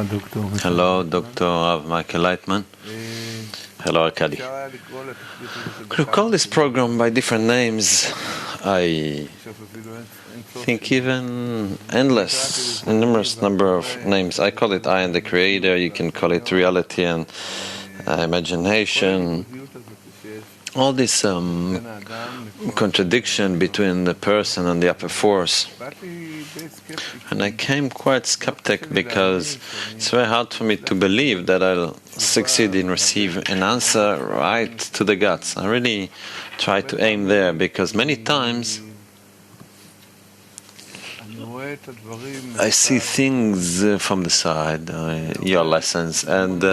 Hello, Dr. Rav Michael Leitman. Hello, Arkady. Could call this program by different names. I think even endless, a numerous number of names. I call it I and the Creator. You can call it reality and imagination. All this contradiction between the person and the upper force. And I came quite skeptic because it's very hard for me to believe that I'll succeed in receiving an answer right to the guts. I really try to aim there because many times I see things from the side, your lessons, and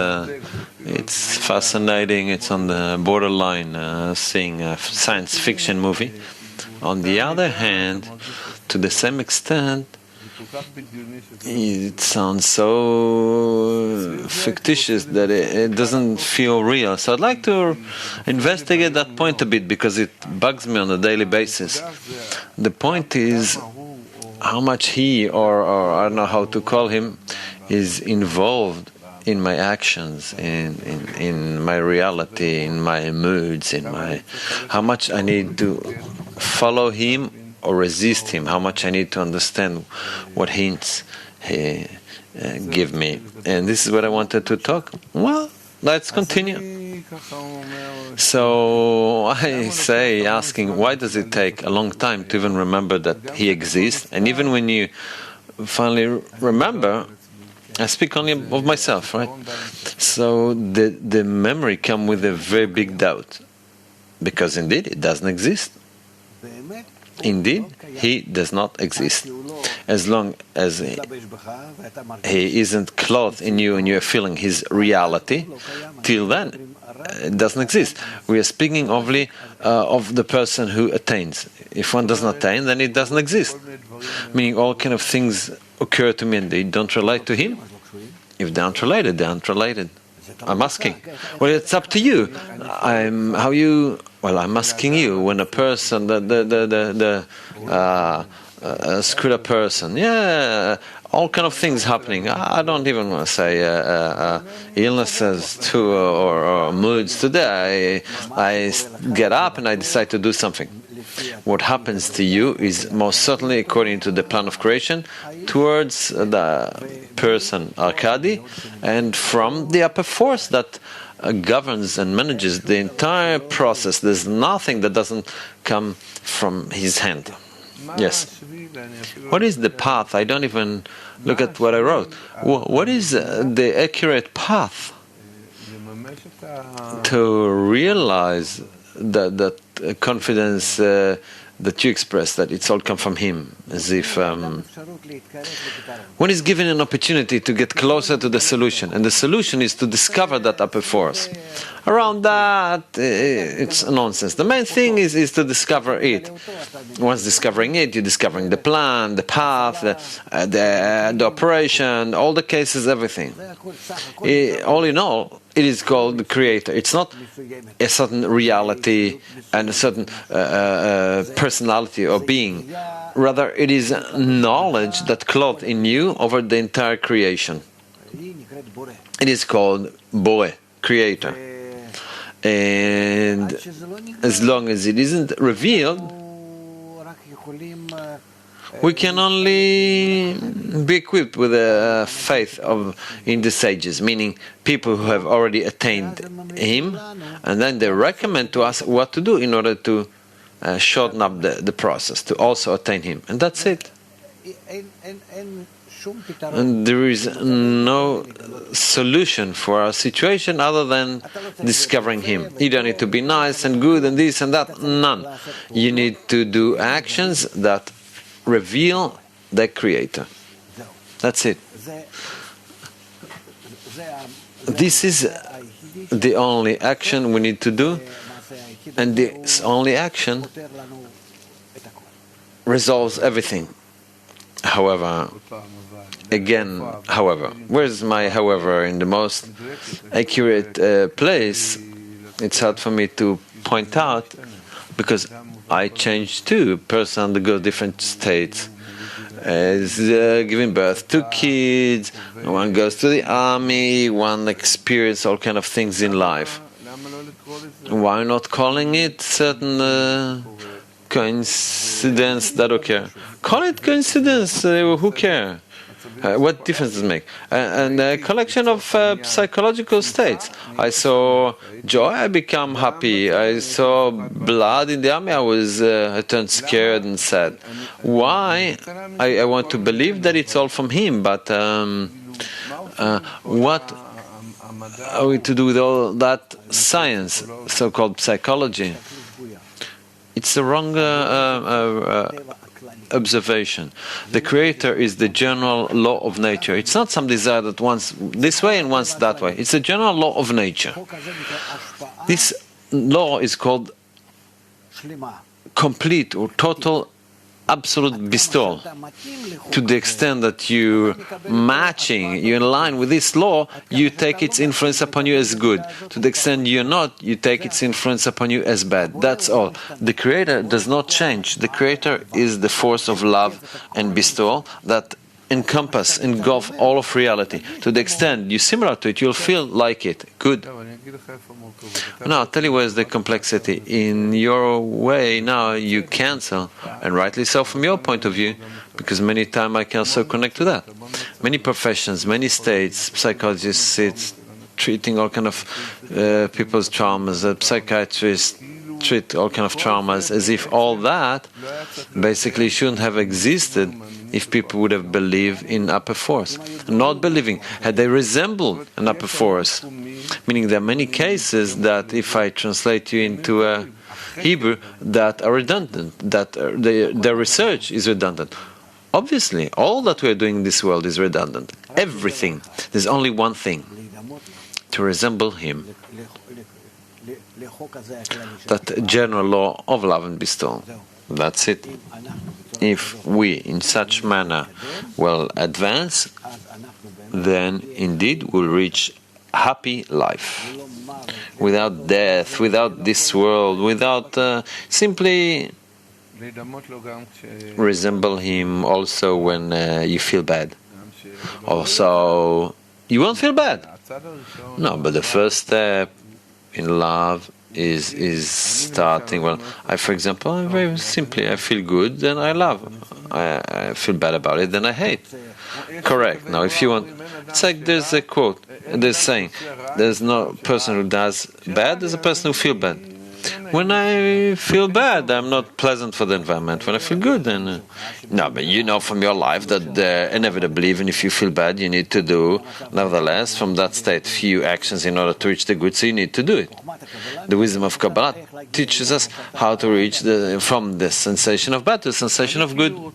it's fascinating. It's on the borderline seeing a science fiction movie. On the other hand, to the same extent, it sounds so fictitious that it doesn't feel real. So I'd like to investigate that point a bit because it bugs me on a daily basis. The point is how much he, or I don't know how to call him, is involved in my actions, in my reality, in my moods, how much I need to follow him or resist him, how much I need to understand what hints he give me. And this is what I wanted to talk. Well, let's continue. So I say, asking, why does it take a long time to even remember that he exists? And even when you finally remember, I speak only of myself, right? So the memory comes with a very big doubt, because indeed it doesn't exist. Indeed, he does not exist. As long as he isn't clothed in you and you're feeling his reality, till then it doesn't exist. We are speaking only of the person who attains. If one does not attain, then it doesn't exist. Meaning all kind of things occur to me and they don't relate to him. If they aren't related, they aren't related. I'm asking. Well, it's up to you. I'm asking you when a person, screwed up person, all kind of things happening. I don't even want to say illnesses too or moods. Today I get up and I decide to do something. What happens to you is most certainly according to the plan of creation towards the person Arkady and from the upper force that governs and manages the entire process. There's nothing that doesn't come from his hand. Yes. What is the path? I don't even look at what I wrote. What is the accurate path to realize that confidence that you express, that it's all come from him, as if one is given an opportunity to get closer to the solution, and the solution is to discover that upper force. Around that, it's nonsense. The main thing is to discover it. Once discovering it, you're discovering the plan, the path, the operation, all the cases, everything. All in all, it is called the Creator. It's not a certain reality and a certain personality or being. Rather, it is knowledge that clothed in you over the entire creation. It is called Boe, Creator. And as long as it isn't revealed, we can only be equipped with a faith in the sages, meaning people who have already attained him, and then they recommend to us what to do in order to shorten up the process, to also attain him. And that's it. And there is no solution for our situation other than discovering him. You don't need to be nice and good and this and that. None. You need to do actions that reveal the Creator. That's it. This is the only action we need to do, and this only action resolves everything. However, where's my however in the most accurate place? It's hard for me to point out because I change too. Person undergoes different states. is giving birth to kids, one goes to the army, one experiences all kind of things in life. Why not calling it certain coincidence that occur? Call it coincidence, who cares? What difference does it make? And a collection of psychological states. I saw joy, I become happy. I saw blood in the army, I turned scared and sad. Why? I want to believe that it's all from him, but what are we to do with all that science, so-called psychology? It's the wrong observation. The Creator is the general law of nature. It's not some desire that wants this way and wants that way. It's a general law of nature. This law is called complete or total absolute bestowal. To the extent that you're in line with this law, you take its influence upon you as good. To the extent you're not, you take its influence upon you as bad. That's all. The Creator does not change. The Creator is the force of love and bestowal that engulf all of reality. To the extent you're similar to it, you'll feel like it. Good. Now, I'll tell you where's the complexity. In your way, now you cancel, and rightly so from your point of view, because many times I can also connect to that. Many professions, many states, psychologists sit treating all kind of people's traumas, psychiatrists treat all kind of traumas as if all that basically shouldn't have existed if people would have believed in upper force. Not believing, had they resembled an upper force, meaning there are many cases that if I translate you into Hebrew that are redundant, that their research is redundant. Obviously, all that we are doing in this world is redundant. Everything. There's only one thing: to resemble Him. That general law of love and bestowal. That's it. If we, in such manner, will advance, then indeed we'll reach happy life. Without death, without this world, without simply resemble Him also when you feel bad. Also, you won't feel bad. No, but the first step in love is starting. Well, for example, very simply, I feel good, then I love. I feel bad about it, then I hate. Correct. Now, if you want, it's like there's a quote, there's saying, there's no person who does bad, there's a person who feels bad. When I feel bad, I'm not pleasant for the environment. When I feel good, then... No, but you know from your life that inevitably, even if you feel bad, you need to do, nevertheless, from that state, few actions in order to reach the good, so you need to do it. The wisdom of Kabbalah teaches us how to reach from the sensation of bad to the sensation of good.